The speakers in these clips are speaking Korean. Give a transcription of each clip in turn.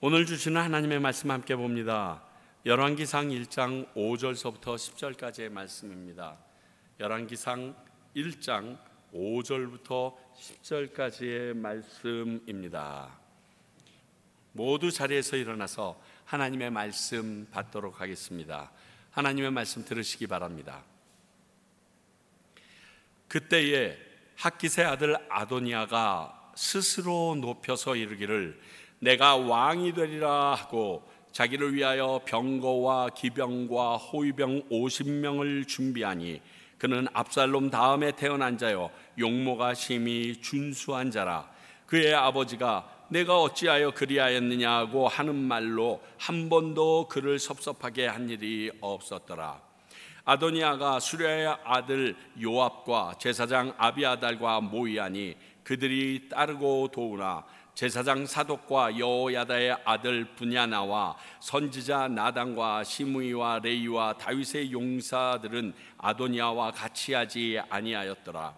오늘 주시는 하나님의 말씀 함께 봅니다. 열왕기상 1장 5절서부터 10절까지의 말씀입니다. 열왕기상 1장 5절부터 10절까지의 말씀입니다. 모두 자리에서 일어나서 하나님의 말씀 받도록 하겠습니다. 하나님의 말씀 들으시기 바랍니다. 그때에 핫깃의 아들 아도니아가 스스로 높여서 이르기를 내가 왕이 되리라 하고 자기를 위하여 병거와 기병과 호위병 50명을 준비하니 그는 압살롬 다음에 태어난 자요 용모가 심히 준수한 자라. 그의 아버지가 내가 어찌하여 그리하였느냐 하고 하는 말로 한 번도 그를 섭섭하게 한 일이 없었더라. 아도니아가 수랴의 아들 요압과 제사장 아비아달과 모이하니 그들이 따르고 도우나 제사장 사독과 여호야다의 아들 분야나와 선지자 나단과 시므이와 레이와 다윗의 용사들은 아도니아와 같이 하지 아니하였더라.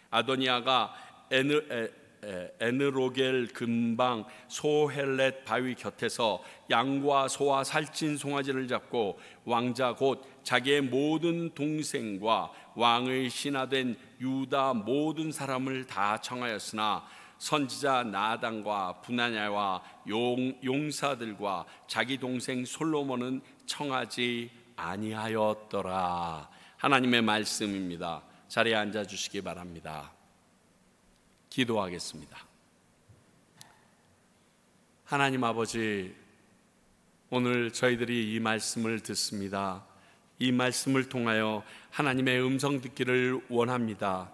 아도니아가 에느로겔 근방 소헬렛 바위 곁에서 양과 소와 살찐 송아지를 잡고 왕자 곧 자기의 모든 동생과 왕의 신하된 유다 모든 사람을 다 청하였으나 선지자 나단과 분하냐와 용사들과 자기 동생 솔로몬은 청하지 아니하였더라. 하나님의 말씀입니다. 자리에 앉아 주시기 바랍니다. 기도하겠습니다. 하나님 아버지, 오늘 저희들이 이 말씀을 듣습니다. 이 말씀을 통하여 하나님의 음성 듣기를 원합니다.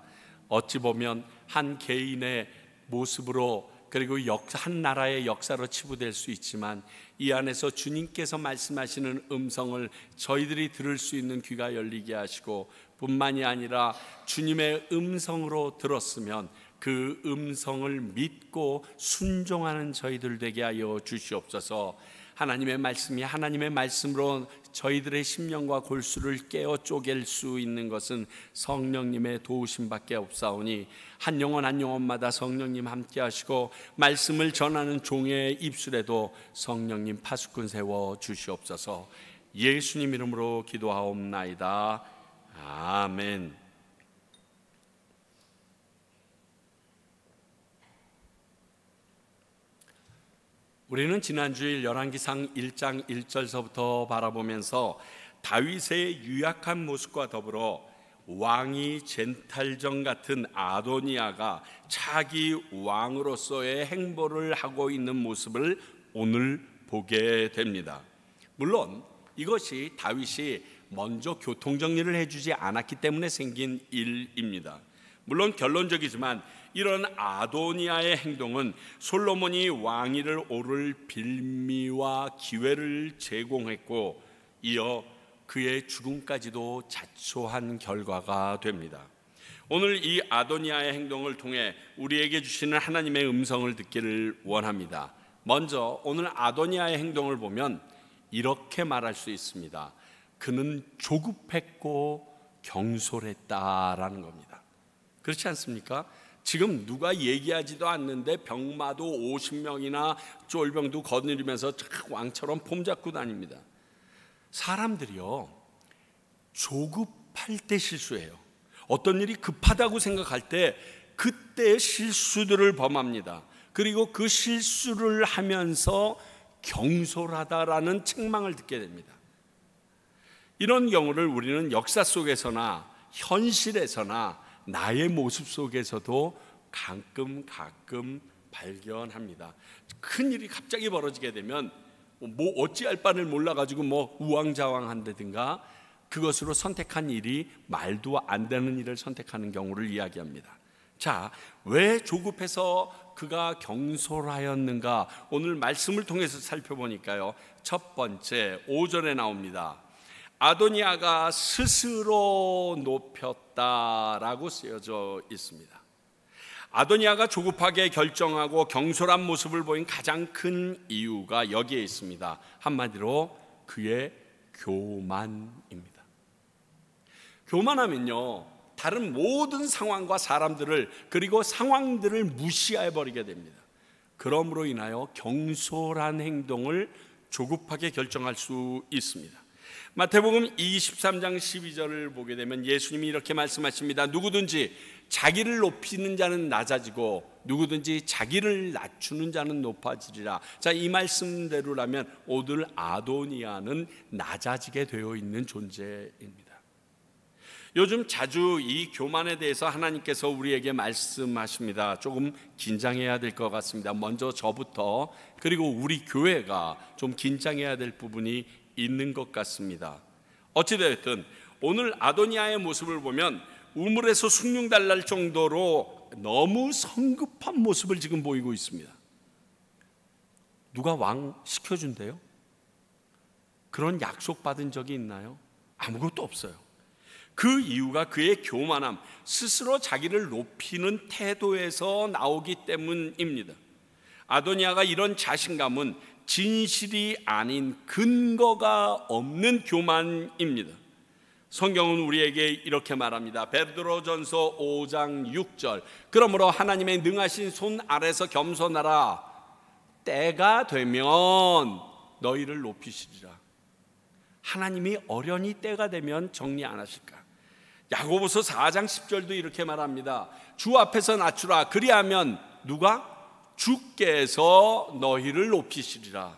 어찌 보면 한 개인의 모습으로 그리고 한 나라의 역사로 치부될 수 있지만 이 안에서 주님께서 말씀하시는 음성을 저희들이 들을 수 있는 귀가 열리게 하시고 뿐만이 아니라 주님의 음성으로 들었으면 그 음성을 믿고 순종하는 저희들 되게 하여 주시옵소서. 하나님의 말씀이 하나님의 말씀으로 저희들의 심령과 골수를 깨어 쪼갤 수 있는 것은 성령님의 도우심밖에 없사오니 한 영혼 한 영혼마다 성령님 함께 하시고 말씀을 전하는 종의 입술에도 성령님 파수꾼 세워 주시옵소서. 예수님 이름으로 기도하옵나이다. 아멘. 우리는 지난주일 열왕기상 1장 1절서부터 바라보면서 다윗의 유약한 모습과 더불어 왕이 젠탈정 같은 아도니아가 차기 왕으로서의 행보를 하고 있는 모습을 오늘 보게 됩니다. 물론 이것이 다윗이 먼저 교통정리를 해주지 않았기 때문에 생긴 일입니다. 물론 결론적이지만 이런 아도니아의 행동은 솔로몬이 왕위를 오를 빌미와 기회를 제공했고 이어 그의 죽음까지도 자초한 결과가 됩니다. 오늘 이 아도니아의 행동을 통해 우리에게 주시는 하나님의 음성을 듣기를 원합니다. 먼저 오늘 아도니아의 행동을 보면 이렇게 말할 수 있습니다. 그는 조급했고 경솔했다라는 겁니다. 그렇지 않습니까? 지금 누가 얘기하지도 않는데 병마도 50명이나 쫄병도 거느리면서 왕처럼 폼 잡고 다닙니다. 사람들이요, 조급할 때 실수해요. 어떤 일이 급하다고 생각할 때 그때 실수들을 범합니다. 그리고 그 실수를 하면서 경솔하다라는 책망을 듣게 됩니다. 이런 경우를 우리는 역사 속에서나 현실에서나 나의 모습 속에서도 가끔 발견합니다. 큰 일이 갑자기 벌어지게 되면 뭐 어찌할 바를 몰라가지고 우왕좌왕한다든가 그것으로 선택한 일이 말도 안 되는 일을 선택하는 경우를 이야기합니다. 자, 왜 조급해서 그가 경솔하였는가? 오늘 말씀을 통해서 살펴보니까요, 첫 번째 5절에 나옵니다. 아도니아가 스스로 높였다라고 쓰여져 있습니다. 아도니아가 조급하게 결정하고 경솔한 모습을 보인 가장 큰 이유가 여기에 있습니다. 한마디로 그의 교만입니다. 교만하면요, 다른 모든 상황과 사람들을 그리고 상황들을 무시해 버리게 됩니다. 그러므로 인하여 경솔한 행동을 조급하게 결정할 수 있습니다. 마태복음 23장 12절을 보게 되면 예수님이 이렇게 말씀하십니다. 누구든지 자기를 높이는 자는 낮아지고 누구든지 자기를 낮추는 자는 높아지리라. 자, 이 말씀대로라면 오늘 아도니아는 낮아지게 되어 있는 존재입니다. 요즘 자주 이 교만에 대해서 하나님께서 우리에게 말씀하십니다. 조금 긴장해야 될 것 같습니다. 먼저 저부터, 그리고 우리 교회가 좀 긴장해야 될 부분이 있는 것 같습니다. 어찌되었든 오늘 아도니아의 모습을 보면 우물에서 숭늉 달날 정도로 너무 성급한 모습을 지금 보이고 있습니다. 누가 왕 시켜준대요? 그런 약속 받은 적이 있나요? 아무것도 없어요. 그 이유가 그의 교만함, 스스로 자기를 높이는 태도에서 나오기 때문입니다. 아도니아가 이런 자신감은 진실이 아닌 근거가 없는 교만입니다. 성경은 우리에게 이렇게 말합니다. 베드로전서 5장 6절. 그러므로 하나님의 능하신 손 아래서 겸손하라. 때가 되면 너희를 높이시리라. 하나님이 어련히 때가 되면 정리 안 하실까? 야고보서 4장 10절도 이렇게 말합니다. 주 앞에서 낮추라. 그리하면 누가? 주께서 너희를 높이시리라.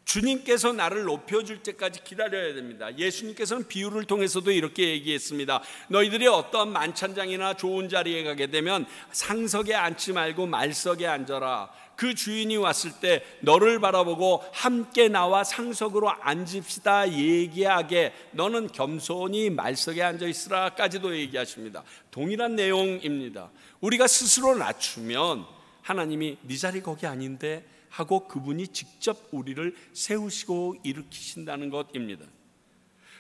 주님께서 나를 높여줄 때까지 기다려야 됩니다. 예수님께서는 비유를 통해서도 이렇게 얘기했습니다. 너희들이 어떠한 만찬장이나 좋은 자리에 가게 되면 상석에 앉지 말고 말석에 앉아라. 그 주인이 왔을 때 너를 바라보고 함께 나와 상석으로 앉읍시다 얘기하게 너는 겸손히 말석에 앉아 있으라까지도 얘기하십니다. 동일한 내용입니다. 우리가 스스로 낮추면 하나님이 네 자리 거기 아닌데 하고 그분이 직접 우리를 세우시고 일으키신다는 것입니다.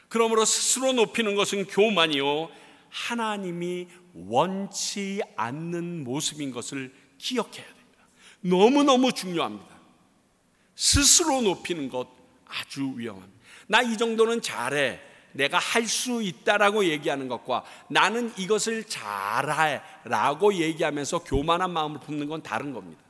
그러므로 스스로 높이는 것은 교만이요 하나님이 원치 않는 모습인 것을 기억해야 됩니다. 너무너무 중요합니다. 스스로 높이는 것 아주 위험합니다. 나 이 정도는 잘해, 내가 할 수 있다라고 얘기하는 것과 나는 이것을 잘해 라고 얘기하면서 교만한 마음을 품는 건 다른 겁니다.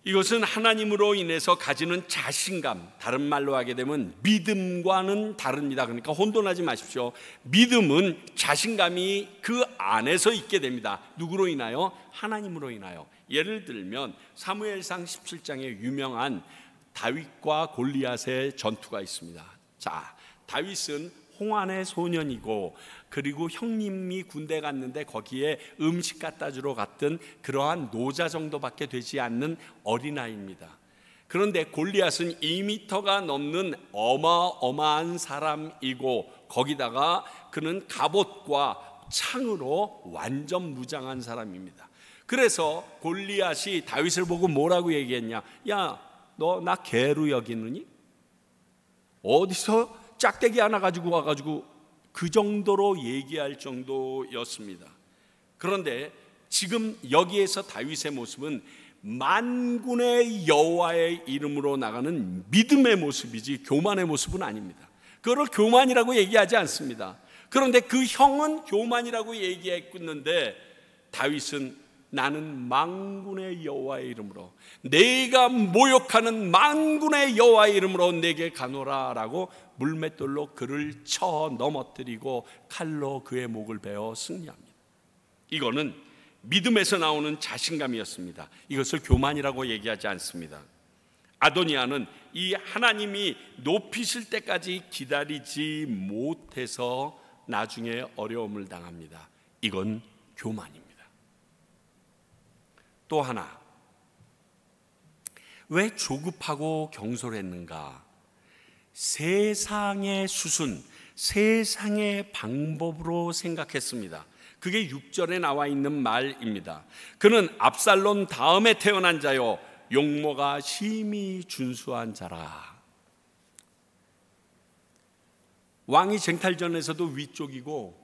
이것은 하나님으로 인해서 가지는 자신감, 다른 말로 하게 되면 믿음과는 다릅니다. 그러니까 혼돈하지 마십시오. 믿음은 자신감이 그 안에서 있게 됩니다. 누구로 인하여? 하나님으로 인하여. 예를 들면 사무엘상 17장에 유명한 다윗과 골리앗의 전투가 있습니다. 자, 다윗은 홍안의 소년이고 그리고 형님이 군대 갔는데 거기에 음식 갖다 주러 갔던 그러한 노자 정도밖에 되지 않는 어린아이입니다. 그런데 골리앗은 2m가 넘는 어마어마한 사람이고 거기다가 그는 갑옷과 창으로 완전 무장한 사람입니다. 그래서 골리앗이 다윗을 보고 뭐라고 얘기했냐? 야, 너 나 개로 여기느니? 어디서 짝대기 하나 가지고 와가지고 그 정도로 얘기할 정도였습니다. 그런데 지금 여기에서 다윗의 모습은 만군의 여호와의 이름으로 나가는 믿음의 모습이지 교만의 모습은 아닙니다. 그거를 교만이라고 얘기하지 않습니다. 그런데 그 형은 교만이라고 얘기했는데 다윗은 나는 만군의 여호와의 이름으로, 내가 모욕하는 만군의 여호와의 이름으로 내게 가노라 라고 물맷돌로 그를 쳐 넘어뜨리고 칼로 그의 목을 베어 승리합니다. 이거는 믿음에서 나오는 자신감이었습니다. 이것을 교만이라고 얘기하지 않습니다. 아도니아는 이 하나님이 높이실 때까지 기다리지 못해서 나중에 어려움을 당합니다. 이건 교만입니다. 또 하나, 왜 조급하고 경솔했는가? 세상의 수순, 세상의 방법으로 생각했습니다. 그게 6절에 나와 있는 말입니다. 그는 압살롬 다음에 태어난 자요 용모가 심히 준수한 자라. 왕이 쟁탈전에서도 위쪽이고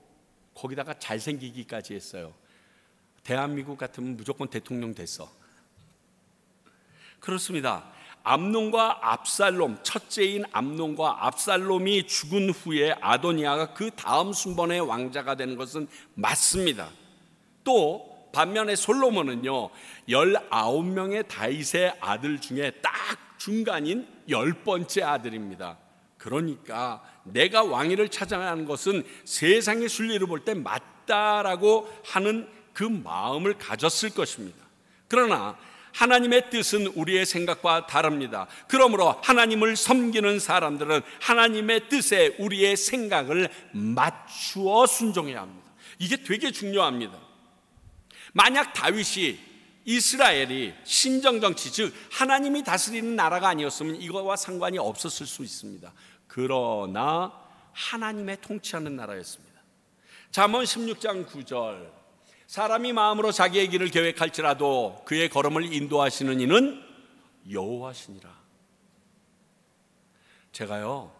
거기다가 잘생기기까지 했어요. 대한민국 같으면 무조건 대통령 됐어. 그렇습니다. 암논과 압살롬, 첫째인 암논과 압살롬이 죽은 후에 아도니아가 그 다음 순번의 왕자가 되는 것은 맞습니다. 또 반면에 솔로몬은요 19명의 다윗의 아들 중에 딱 중간인 10번째 아들입니다. 그러니까 내가 왕위를 찾아가는 것은 세상의 순리를 볼 때 맞다라고 하는 그 마음을 가졌을 것입니다. 그러나 하나님의 뜻은 우리의 생각과 다릅니다. 그러므로 하나님을 섬기는 사람들은 하나님의 뜻에 우리의 생각을 맞추어 순종해야 합니다. 이게 되게 중요합니다. 만약 다윗이 이스라엘이 신정정치, 즉 하나님이 다스리는 나라가 아니었으면 이거와 상관이 없었을 수 있습니다. 그러나 하나님의 통치하는 나라였습니다. 잠언 16장 9절, 사람이 마음으로 자기의 길을 계획할지라도 그의 걸음을 인도하시는 이는 여호와시니라. 제가요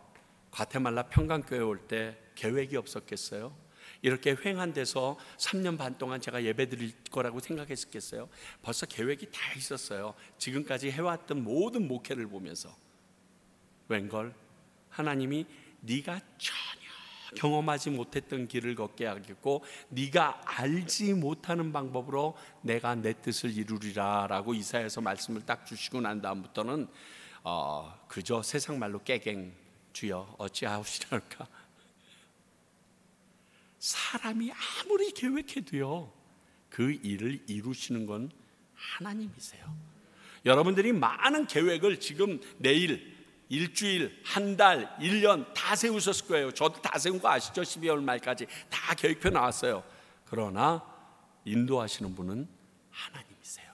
과테말라 평강교회 올 때 계획이 없었겠어요? 이렇게 횡한 데서 3년 반 동안 제가 예배 드릴 거라고 생각했었겠어요? 벌써 계획이 다 있었어요. 지금까지 해왔던 모든 목회를 보면서. 웬걸 하나님이 네가 전혀 경험하지 못했던 길을 걷게 하겠고 네가 알지 못하는 방법으로 내가 내 뜻을 이루리라 라고 이사야서 말씀을 딱 주시고 난 다음부터는 그저 세상 말로 깨갱, 주여 어찌하시랄까. 사람이 아무리 계획해도요 그 일을 이루시는 건 하나님이세요. 여러분들이 많은 계획을 지금 내일, 일주일, 한 달, 1년 다 세우셨을 거예요. 저도 다 세운 거 아시죠? 12월 말까지 다 계획표 나왔어요. 그러나 인도하시는 분은 하나님이세요.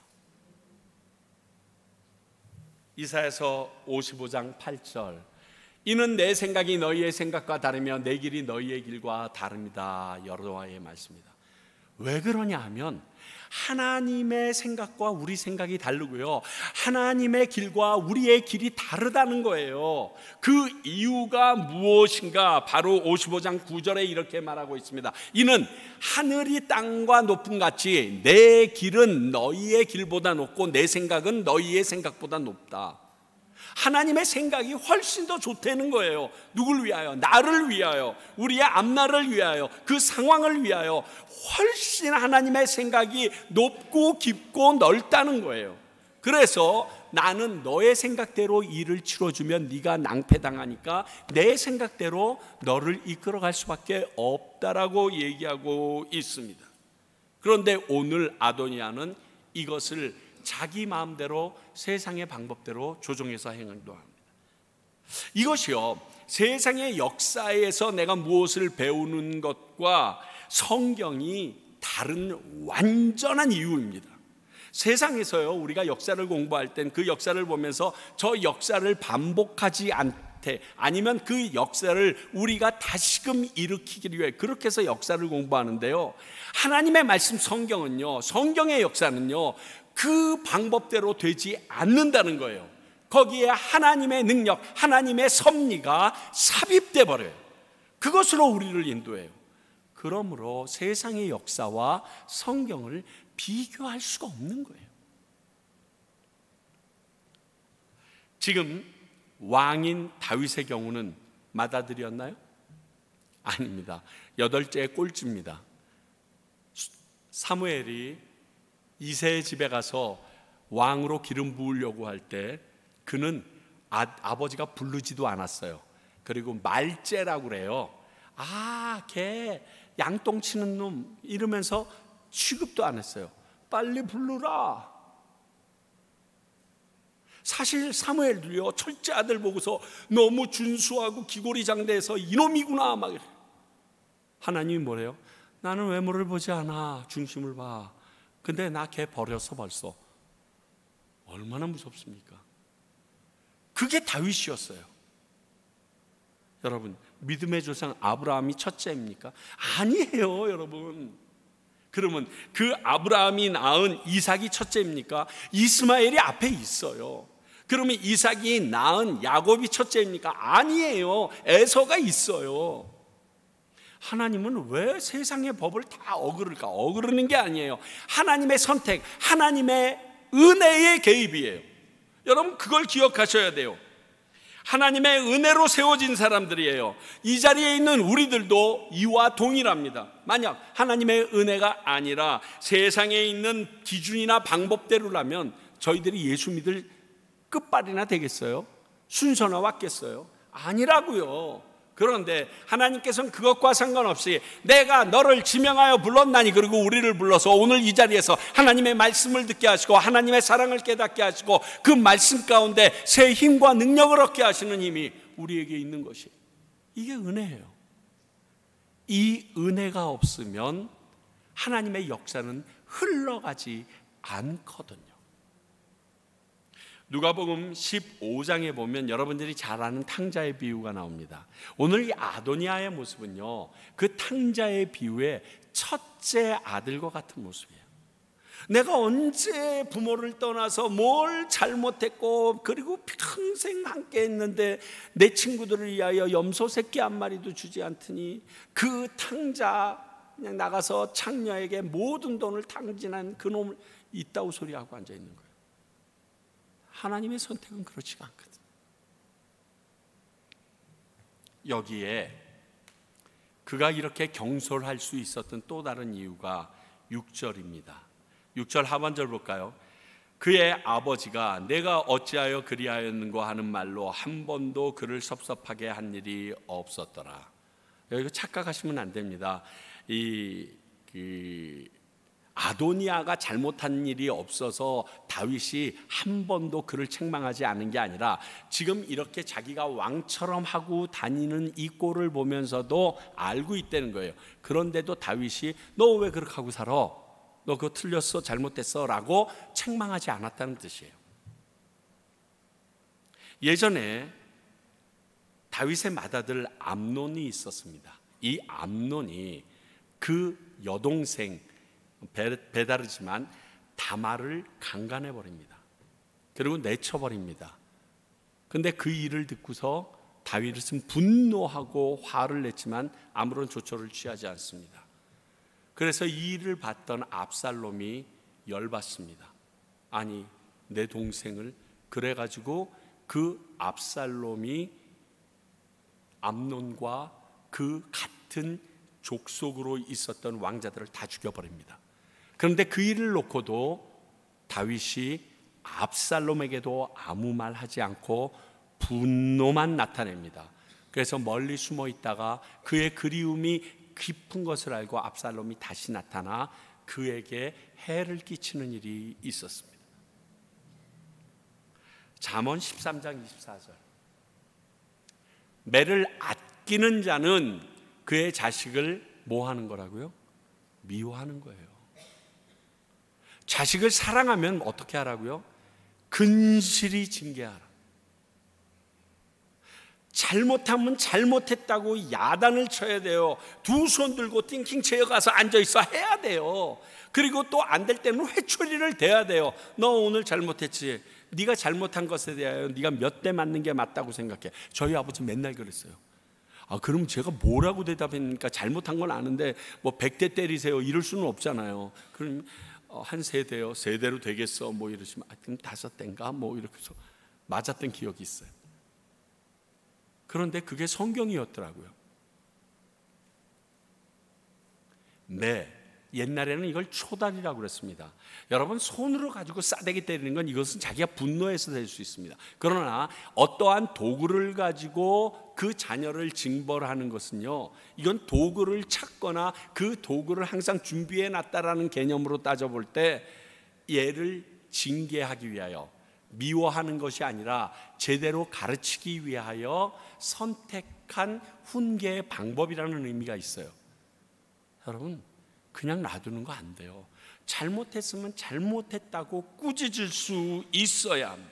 이사야서 55장 8절, 이는 내 생각이 너희의 생각과 다르며 내 길이 너희의 길과 다릅니다. 여호와의 말씀입니다. 왜 그러냐 하면 하나님의 생각과 우리 생각이 다르고요, 하나님의 길과 우리의 길이 다르다는 거예요. 그 이유가 무엇인가? 바로 55장 9절에 이렇게 말하고 있습니다. 이는 하늘이 땅과 높음 같이 내 길은 너희의 길보다 높고 내 생각은 너희의 생각보다 높다. 하나님의 생각이 훨씬 더 좋다는 거예요. 누굴 위하여? 나를 위하여, 우리의 앞날을 위하여, 그 상황을 위하여 훨씬 하나님의 생각이 높고 깊고 넓다는 거예요. 그래서 나는 너의 생각대로 일을 치러주면 네가 낭패당하니까 내 생각대로 너를 이끌어갈 수밖에 없다라고 얘기하고 있습니다. 그런데 오늘 아도니아는 이것을 자기 마음대로 세상의 방법대로 조종해서 행동합니다. 이것이요 세상의 역사에서 내가 무엇을 배우는 것과 성경이 다른 완전한 이유입니다. 세상에서요 우리가 역사를 공부할 땐 그 역사를 보면서 저 역사를 반복하지 않되 아니면 그 역사를 우리가 다시금 일으키기 위해 그렇게 해서 역사를 공부하는데요, 하나님의 말씀 성경은요, 성경의 역사는요 그 방법대로 되지 않는다는 거예요. 거기에 하나님의 능력, 하나님의 섭리가 삽입돼 버려요. 그것으로 우리를 인도해요. 그러므로 세상의 역사와 성경을 비교할 수가 없는 거예요. 지금 왕인 다윗의 경우는 맏아들이었나요? 아닙니다. 8째 꼴찌입니다. 사무엘이 이새의 집에 가서 왕으로 기름 부으려고 할 때 그는 아버지가 부르지도 않았어요. 그리고 말째라고 그래요. 걔 양똥 치는 놈 이러면서 취급도 안 했어요. 빨리 부르라. 사실 사무엘도요 첫째 아들 보고서 너무 준수하고 기골이 장대해서 이놈이구나 막 이래요. 하나님이 뭐래요? 나는 외모를 보지 않아, 중심을 봐. 근데 나 걔 버렸어 벌써. 얼마나 무섭습니까? 그게 다윗이었어요. 여러분, 믿음의 조상 아브라함이 첫째입니까? 아니에요 여러분. 그러면 그 아브라함이 낳은 이삭이 첫째입니까? 이스마엘이 앞에 있어요. 그러면 이삭이 낳은 야곱이 첫째입니까? 아니에요. 에서가 있어요. 하나님은 왜 세상의 법을 다 어그를까? 어그르는 게 아니에요. 하나님의 선택, 하나님의 은혜의 개입이에요. 여러분 그걸 기억하셔야 돼요. 하나님의 은혜로 세워진 사람들이에요. 이 자리에 있는 우리들도 이와 동일합니다. 만약 하나님의 은혜가 아니라 세상에 있는 기준이나 방법대로라면 저희들이 예수 믿을 끝발이나 되겠어요? 순서나 왔겠어요? 아니라고요. 그런데 하나님께서는 그것과 상관없이 내가 너를 지명하여 불렀나니, 그리고 우리를 불러서 오늘 이 자리에서 하나님의 말씀을 듣게 하시고 하나님의 사랑을 깨닫게 하시고 그 말씀 가운데 새 힘과 능력을 얻게 하시는 힘이 우리에게 있는 것이, 이게 은혜예요. 이 은혜가 없으면 하나님의 역사는 흘러가지 않거든요. 누가복음 15장에 보면 여러분들이 잘 아는 탕자의 비유가 나옵니다. 오늘 이 아도니아의 모습은요, 그 탕자의 비유의 첫째 아들과 같은 모습이에요. 내가 언제 부모를 떠나서 뭘 잘못했고, 그리고 평생 함께 했는데 내 친구들을 위하여 염소 새끼 한 마리도 주지 않더니 그 탕자 그냥 나가서 창녀에게 모든 돈을 탕진한 그놈을 이따우 소리하고 앉아있는 거예요. 하나님의 선택은 그렇지가 않거든요. 여기에 그가 이렇게 경솔할 수 있었던 또 다른 이유가 6절입니다. 6절 하반절 볼까요? 그의 아버지가 내가 어찌하여 그리하였는고 하는 말로 한 번도 그를 섭섭하게 한 일이 없었더라. 여기 착각하시면 안 됩니다. 아도니아가 잘못한 일이 없어서 다윗이 한 번도 그를 책망하지 않은 게 아니라, 지금 이렇게 자기가 왕처럼 하고 다니는 이 꼴을 보면서도 알고 있다는 거예요. 그런데도 다윗이 너 왜 그렇게 하고 살아? 너 그거 틀렸어, 잘못됐어 라고 책망하지 않았다는 뜻이에요. 예전에 다윗의 맏아들 암논이 있었습니다. 이 암논이 그 여동생 베다르지만 다말을 강간해 버립니다. 그리고 내쳐버립니다. 근데 그 일을 듣고서 다윗은 분노하고 화를 냈지만 아무런 조처를 취하지 않습니다. 그래서 이 일을 봤던 압살롬이 열받습니다. 아니, 내 동생을, 그래가지고 그 압살롬이 암논과 그 같은 족속으로 있었던 왕자들을 다 죽여버립니다. 그런데 그 일을 놓고도 다윗이 압살롬에게도 아무 말 하지 않고 분노만 나타냅니다. 그래서 멀리 숨어 있다가 그의 그리움이 깊은 것을 알고 압살롬이 다시 나타나 그에게 해를 끼치는 일이 있었습니다. 잠언 13장 24절. 매를 아끼는 자는 그의 자식을 뭐 하는 거라고요? 미워하는 거예요. 자식을 사랑하면 어떻게 하라고요? 근실히 징계하라. 잘못하면 잘못했다고 야단을 쳐야 돼요. 두 손 들고 띵킹 체어 가서 앉아있어 해야 돼요. 그리고 또 안 될 때는 회초리를 대야 돼요. 너 오늘 잘못했지? 네가 잘못한 것에 대하여 네가 몇 대 맞는 게 맞다고 생각해. 저희 아버지 맨날 그랬어요. 그럼 제가 뭐라고 대답했습니까? 잘못한 건 아는데 뭐 100대 때리세요 이럴 수는 없잖아요. 그럼 한 세대요. 세대로 되겠어 뭐 이러시면 그럼 5대인가 뭐 이렇게 해서 맞았던 기억이 있어요. 그런데 그게 성경이었더라고요. 네, 옛날에는 이걸 초달이라고 그랬습니다. 여러분, 손으로 가지고 싸대기 때리는 건 이것은 자기가 분노해서 될 수 있습니다. 그러나 어떠한 도구를 가지고 그 자녀를 징벌하는 것은요, 이건 도구를 찾거나 그 도구를 항상 준비해 놨다라는 개념으로 따져볼 때 얘를 징계하기 위하여, 미워하는 것이 아니라 제대로 가르치기 위하여 선택한 훈계의 방법이라는 의미가 있어요. 여러분, 그냥 놔두는 거 안 돼요. 잘못했으면 잘못했다고 꾸짖을 수 있어야 합니다.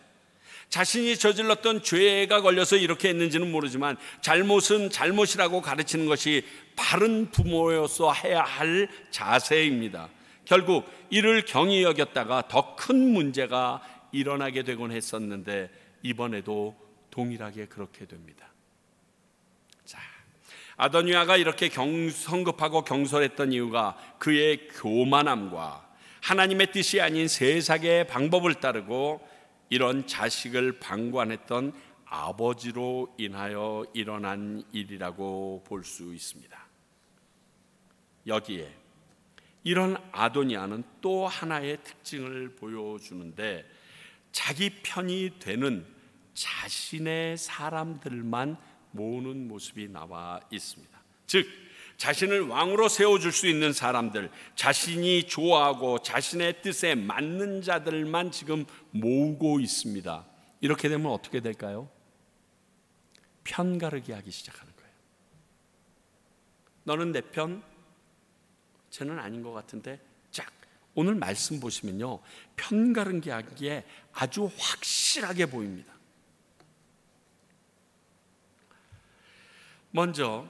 자신이 저질렀던 죄가 걸려서 이렇게 했는지는 모르지만 잘못은 잘못이라고 가르치는 것이 바른 부모로서 해야 할 자세입니다. 결국 이를 경히 여겼다가 더 큰 문제가 일어나게 되곤 했었는데 이번에도 동일하게 그렇게 됩니다. 자, 아도니아가 이렇게 성급하고 경솔했던 이유가 그의 교만함과 하나님의 뜻이 아닌 세상의 방법을 따르고 이런 자식을 방관했던 아버지로 인하여 일어난 일이라고 볼 수 있습니다. 여기에 이런 아도니아는 또 하나의 특징을 보여주는데, 자기 편이 되는 자신의 사람들만 모으는 모습이 나와 있습니다. 즉 자신을 왕으로 세워줄 수 있는 사람들, 자신이 좋아하고 자신의 뜻에 맞는 자들만 지금 모으고 있습니다. 이렇게 되면 어떻게 될까요? 편가르기 하기 시작하는 거예요. 너는 내 편, 쟤는 아닌 것 같은데. 짝, 오늘 말씀 보시면요, 편가르기 하기에 아주 확실하게 보입니다. 먼저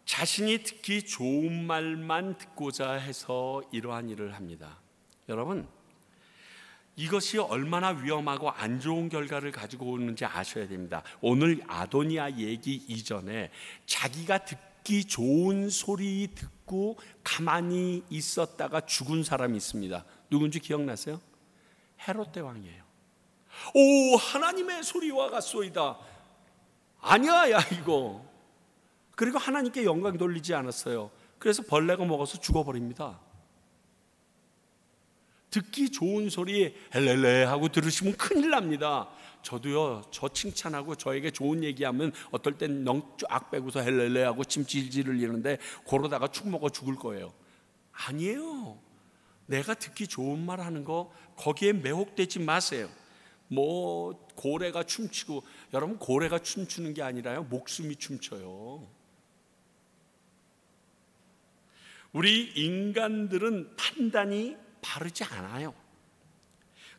자신이 듣기 좋은 말만 듣고자 해서 이러한 일을 합니다. 여러분, 이것이 얼마나 위험하고 안 좋은 결과를 가지고 오는지 아셔야 됩니다. 오늘 아도니아 얘기 이전에 자기가 듣기 좋은 소리 듣고 가만히 있었다가 죽은 사람이 있습니다. 누군지 기억나세요? 헤롯 대왕이에요. 오, 하나님의 소리와 같소이다. 아니야, 야 이거. 그리고 하나님께 영광 돌리지 않았어요. 그래서 벌레가 먹어서 죽어버립니다. 듣기 좋은 소리 헬렐레 하고 들으시면 큰일 납니다. 저도요, 저 칭찬하고 저에게 좋은 얘기하면 어떨 땐 넉쫙 빼고서 헬렐레 하고 침 질질 흘리는데 그러다가 축 먹어 죽을 거예요. 아니에요. 내가 듣기 좋은 말 하는 거 거기에 매혹되지 마세요. 뭐 고래가 춤추고, 여러분 고래가 춤추는 게 아니라요, 목숨이 춤춰요. 우리 인간들은 판단이 바르지 않아요.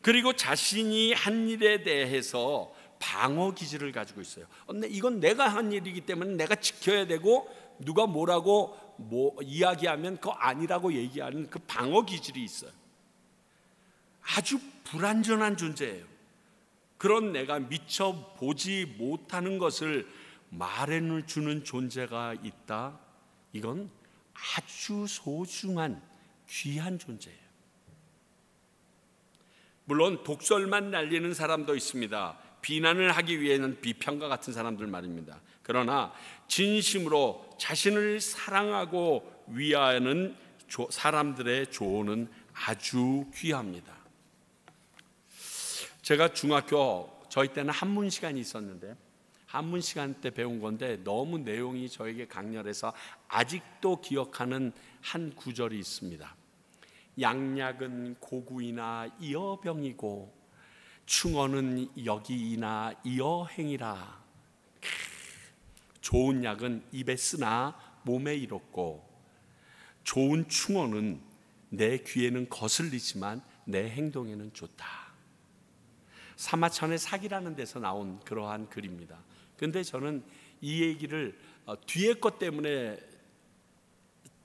그리고 자신이 한 일에 대해서 방어 기질을 가지고 있어요. 이건 내가 한 일이기 때문에 내가 지켜야 되고, 누가 뭐라고 이야기하면 그거 아니라고 얘기하는 그 방어 기질이 있어요. 아주 불완전한 존재예요. 그런 내가 미처 보지 못하는 것을 말해주는 존재가 있다. 이건 아주 소중한 귀한 존재예요. 물론 독설만 날리는 사람도 있습니다. 비난을 하기 위해는 비평가 같은 사람들 말입니다. 그러나 진심으로 자신을 사랑하고 위하는 사람들의 조언은 아주 귀합니다. 제가 중학교, 저희 때는 한문 시간이 있었는데, 한문 시간 때 배운 건데 너무 내용이 저에게 강렬해서 아직도 기억하는 한 구절이 있습니다. 양약은 고구이나 이어병이고 충언은 여기이나 이어행이라. 좋은 약은 입에 쓰나 몸에 이롭고, 좋은 충언은 내 귀에는 거슬리지만 내 행동에는 좋다. 사마천의 사기라는 데서 나온 그러한 글입니다. 근데 저는 이 얘기를 뒤에 것 때문에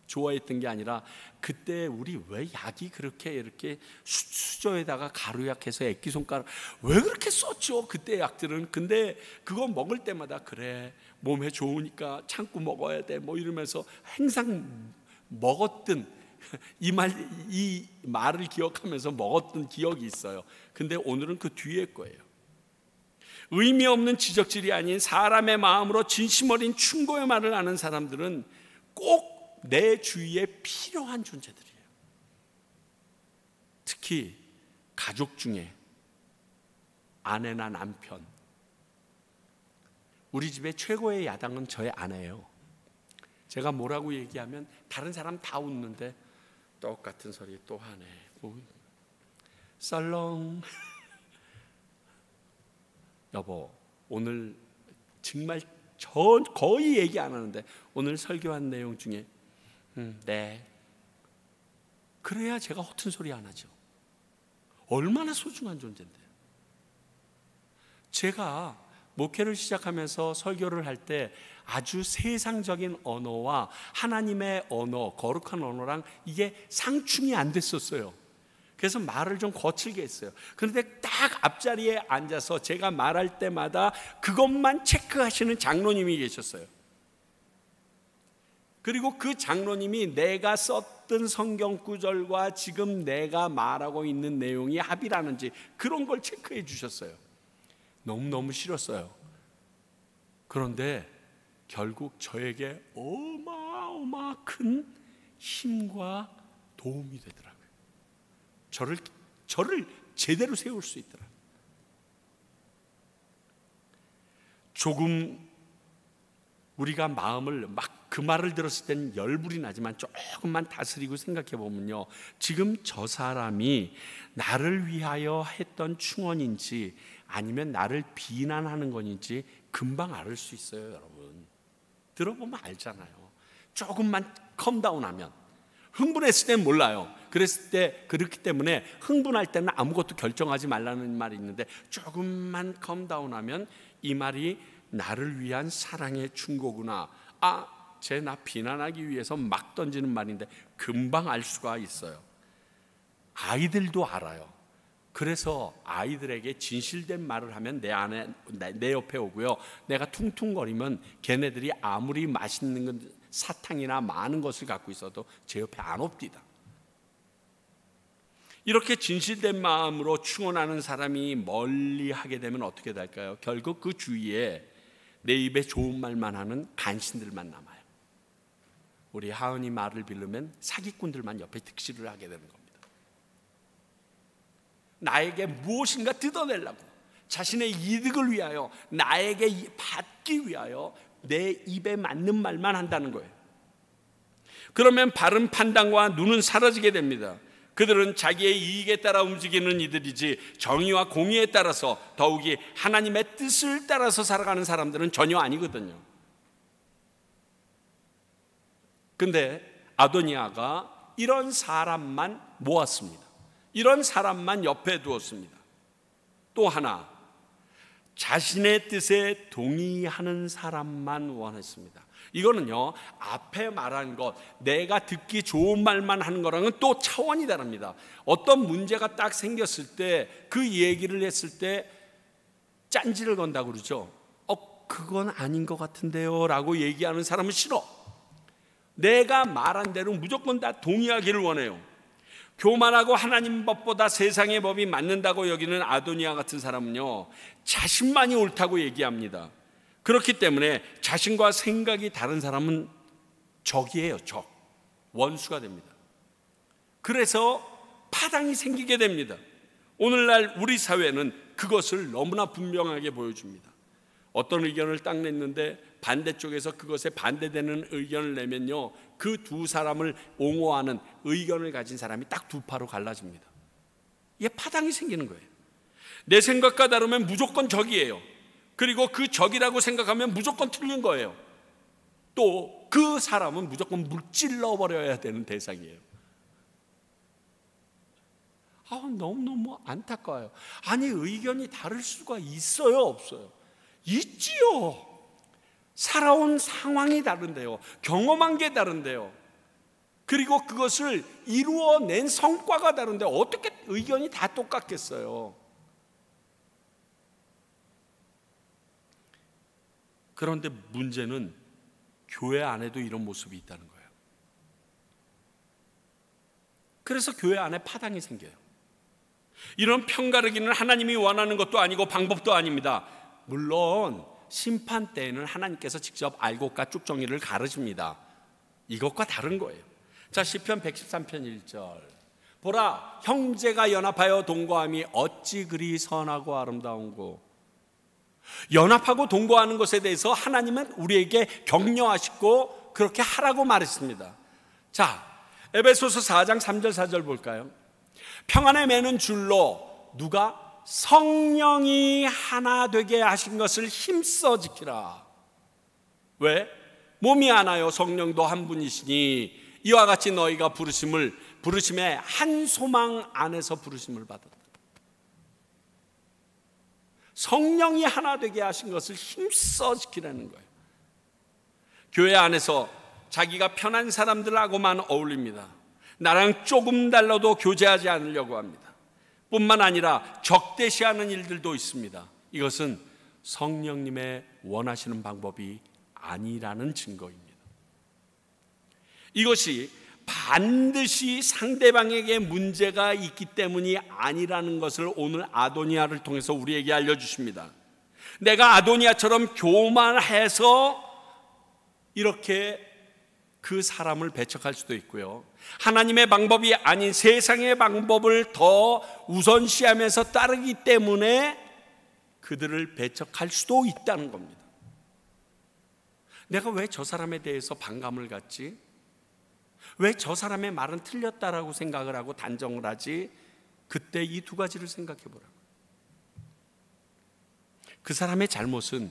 좋아했던 게 아니라, 그때 우리 왜 약이 그렇게 이렇게 수저에다가 가루약해서 액기손가락 왜 그렇게 썼죠, 그때 약들은. 근데 그거 먹을 때마다 그래 몸에 좋으니까 참고 먹어야 돼 뭐 이러면서 항상 먹었던 이 말을 기억하면서 먹었던 기억이 있어요. 근데 오늘은 그 뒤에 거예요. 의미 없는 지적질이 아닌 사람의 마음으로 진심 어린 충고의 말을 하는 사람들은 꼭 내 주위에 필요한 존재들이에요. 특히 가족 중에 아내나 남편. 우리 집의 최고의 야당은 저의 아내예요. 제가 뭐라고 얘기하면 다른 사람 다 웃는데 똑같은 소리 또 하네. 썰렁. 여보, 오늘 정말 거의 얘기 안 하는데 오늘 설교한 내용 중에 네. 그래야 제가 허튼 소리 안 하죠. 얼마나 소중한 존재인데요. 제가 목회를 시작하면서 설교를 할 때 아주 세상적인 언어와 하나님의 언어, 거룩한 언어랑 이게 상충이 안 됐었어요. 그래서 말을 좀 거칠게 했어요. 그런데 딱 앞자리에 앉아서 제가 말할 때마다 그것만 체크하시는 장로님이 계셨어요. 그리고 그 장로님이 내가 썼던 성경 구절과 지금 내가 말하고 있는 내용이 합이라는지 그런 걸 체크해 주셨어요. 너무너무 싫었어요. 그런데 결국 저에게 어마어마 큰 힘과 도움이 되더라고요. 저를 제대로 세울 수 있더라고요. 조금 우리가 마음을 막 그 말을 들었을 땐 열불이 나지만 조금만 다스리고 생각해 보면요, 지금 저 사람이 나를 위하여 했던 충언인지 아니면 나를 비난하는 건지 금방 알 수 있어요. 여러분, 들어보면 알잖아요. 조금만 컴다운하면. 흥분했을 땐 몰라요. 그렇기 때문에 흥분할 때는 아무것도 결정하지 말라는 말이 있는데, 조금만 컴다운하면 이 말이 나를 위한 사랑의 충고구나, 쟤 나 비난하기 위해서 막 던지는 말인데 금방 알 수가 있어요. 아이들도 알아요. 그래서 아이들에게 진실된 말을 하면 내 옆에 오고요, 내가 퉁퉁거리면 걔네들이 아무리 맛있는 사탕이나 많은 것을 갖고 있어도 제 옆에 안 옵니다. 이렇게 진실된 마음으로 충언하는 사람이 멀리 하게 되면 어떻게 될까요? 결국 그 주위에 내 입에 좋은 말만 하는 간신들만 남아요. 우리 하은이 말을 빌르면 사기꾼들만 옆에 득실을 하게 되는 겁니다. 나에게 무엇인가 뜯어내려고, 자신의 이득을 위하여, 나에게 받기 위하여 내 입에 맞는 말만 한다는 거예요. 그러면 바른 판단과 눈은 사라지게 됩니다. 그들은 자기의 이익에 따라 움직이는 이들이지 정의와 공의에 따라서, 더욱이 하나님의 뜻을 따라서 살아가는 사람들은 전혀 아니거든요. 근데 아도니아가 이런 사람만 모았습니다. 이런 사람만 옆에 두었습니다. 또 하나, 자신의 뜻에 동의하는 사람만 원했습니다. 이거는요, 앞에 말한 것, 내가 듣기 좋은 말만 하는 거랑은 또 차원이 다릅니다. 어떤 문제가 딱 생겼을 때 그 얘기를 했을 때 짠지를 건다고 그러죠. 그건 아닌 것 같은데요 라고 얘기하는 사람은 싫어. 내가 말한 대로 무조건 다 동의하기를 원해요. 교만하고 하나님 법보다 세상의 법이 맞는다고 여기는 아도니아 같은 사람은요, 자신만이 옳다고 얘기합니다. 그렇기 때문에 자신과 생각이 다른 사람은 적이에요. 적, 원수가 됩니다. 그래서 파당이 생기게 됩니다. 오늘날 우리 사회는 그것을 너무나 분명하게 보여줍니다. 어떤 의견을 딱 냈는데 반대쪽에서 그것에 반대되는 의견을 내면요, 그 두 사람을 옹호하는 의견을 가진 사람이 딱 두 파로 갈라집니다. 이게 파당이 생기는 거예요. 내 생각과 다르면 무조건 적이에요. 그리고 그 적이라고 생각하면 무조건 틀린 거예요. 또 그 사람은 무조건 물질러 버려야 되는 대상이에요. 너무너무 안타까워요. 아니, 의견이 다를 수가 있어요, 없어요? 있지요. 살아온 상황이 다른데요, 경험한 게 다른데요, 그리고 그것을 이루어낸 성과가 다른데 어떻게 의견이 다 똑같겠어요? 그런데 문제는 교회 안에도 이런 모습이 있다는 거예요. 그래서 교회 안에 파당이 생겨요. 이런 편가르기는 하나님이 원하는 것도 아니고 방법도 아닙니다. 물론 심판 때에는 하나님께서 직접 알곡과 쭉정이를 가르십니다. 이것과 다른 거예요. 자, 시편 113편 1절. 보라, 형제가 연합하여 동거함이 어찌 그리 선하고 아름다운고. 연합하고 동거하는 것에 대해서 하나님은 우리에게 격려하시고 그렇게 하라고 말했습니다. 자, 에베소서 4장 3절 4절 볼까요? 평안에 매는 줄로 누가? 성령이 하나 되게 하신 것을 힘써 지키라. 왜? 몸이 하나요 성령도 한 분이시니 이와 같이 너희가 부르심의 한 소망 안에서 부르심을 받았다. 성령이 하나 되게 하신 것을 힘써 지키라는 거예요. 교회 안에서 자기가 편한 사람들하고만 어울립니다. 나랑 조금 달라도 교제하지 않으려고 합니다. 뿐만 아니라 적대시하는 일들도 있습니다. 이것은 성령님의 원하시는 방법이 아니라는 증거입니다. 이것이 반드시 상대방에게 문제가 있기 때문이 아니라는 것을 오늘 아도니아를 통해서 우리에게 알려주십니다. 내가 아도니아처럼 교만해서 이렇게 그 사람을 배척할 수도 있고요, 하나님의 방법이 아닌 세상의 방법을 더 우선시하면서 따르기 때문에 그들을 배척할 수도 있다는 겁니다. 내가 왜 저 사람에 대해서 반감을 갖지? 왜 저 사람의 말은 틀렸다라고 생각을 하고 단정을 하지? 그때 이 두 가지를 생각해 보라고. 그 사람의 잘못은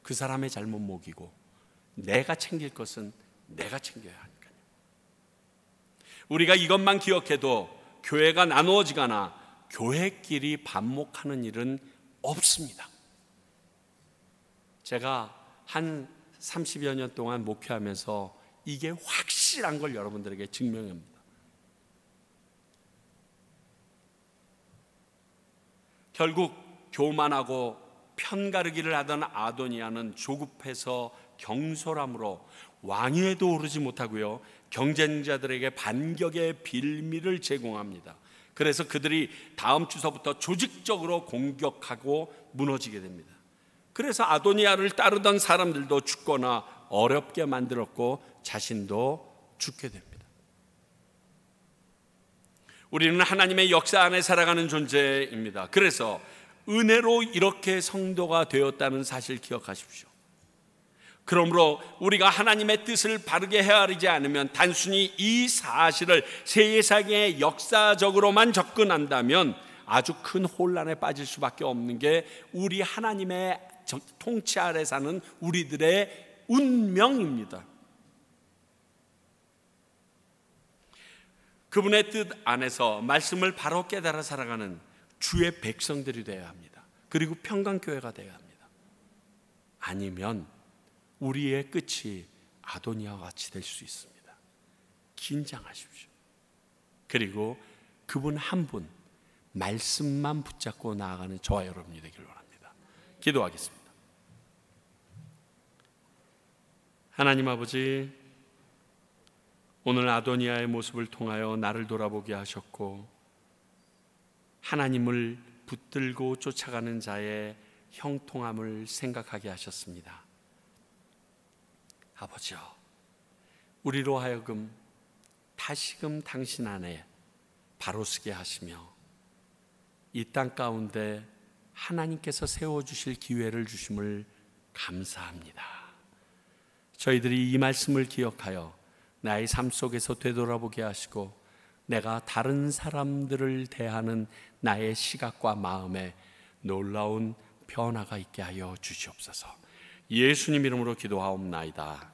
그 사람의 잘못목이고, 내가 챙길 것은 내가 챙겨야 하니까요. 우리가 이것만 기억해도 교회가 나누어지거나 교회끼리 반목하는 일은 없습니다. 제가 한 30여 년 동안 목회하면서 이게 확실한 걸 여러분들에게 증명합니다. 결국 교만하고 편가르기를 하던 아도니아는 조급해서 경솔함으로 왕위에도 오르지 못하고요, 경쟁자들에게 반격의 빌미를 제공합니다. 그래서 그들이 다음 주서부터 조직적으로 공격하고 무너지게 됩니다. 그래서 아도니아를 따르던 사람들도 죽거나 어렵게 만들었고 자신도 죽게 됩니다. 우리는 하나님의 역사 안에 살아가는 존재입니다. 그래서 은혜로 이렇게 성도가 되었다는 사실 기억하십시오. 그러므로 우리가 하나님의 뜻을 바르게 헤아리지 않으면, 단순히 이 사실을 세상의 역사적으로만 접근한다면 아주 큰 혼란에 빠질 수밖에 없는 게 우리 하나님의 통치 아래 사는 우리들의 운명입니다. 그분의 뜻 안에서 말씀을 바로 깨달아 살아가는 주의 백성들이 되어야 합니다. 그리고 평강교회가 되어야 합니다. 아니면 우리의 끝이 아도니아와 같이 될 수 있습니다. 긴장하십시오. 그리고 그분 한 분 말씀만 붙잡고 나아가는 저와 여러분이 되길 원합니다. 기도하겠습니다. 하나님 아버지, 오늘 아도니아의 모습을 통하여 나를 돌아보게 하셨고, 하나님을 붙들고 쫓아가는 자의 형통함을 생각하게 하셨습니다. 아버지여, 우리로 하여금 다시금 당신 안에 바로서게 하시며 이 땅 가운데 하나님께서 세워주실 기회를 주심을 감사합니다. 저희들이 이 말씀을 기억하여 나의 삶 속에서 되돌아보게 하시고, 내가 다른 사람들을 대하는 나의 시각과 마음에 놀라운 변화가 있게 하여 주시옵소서. 예수님 이름으로 기도하옵나이다.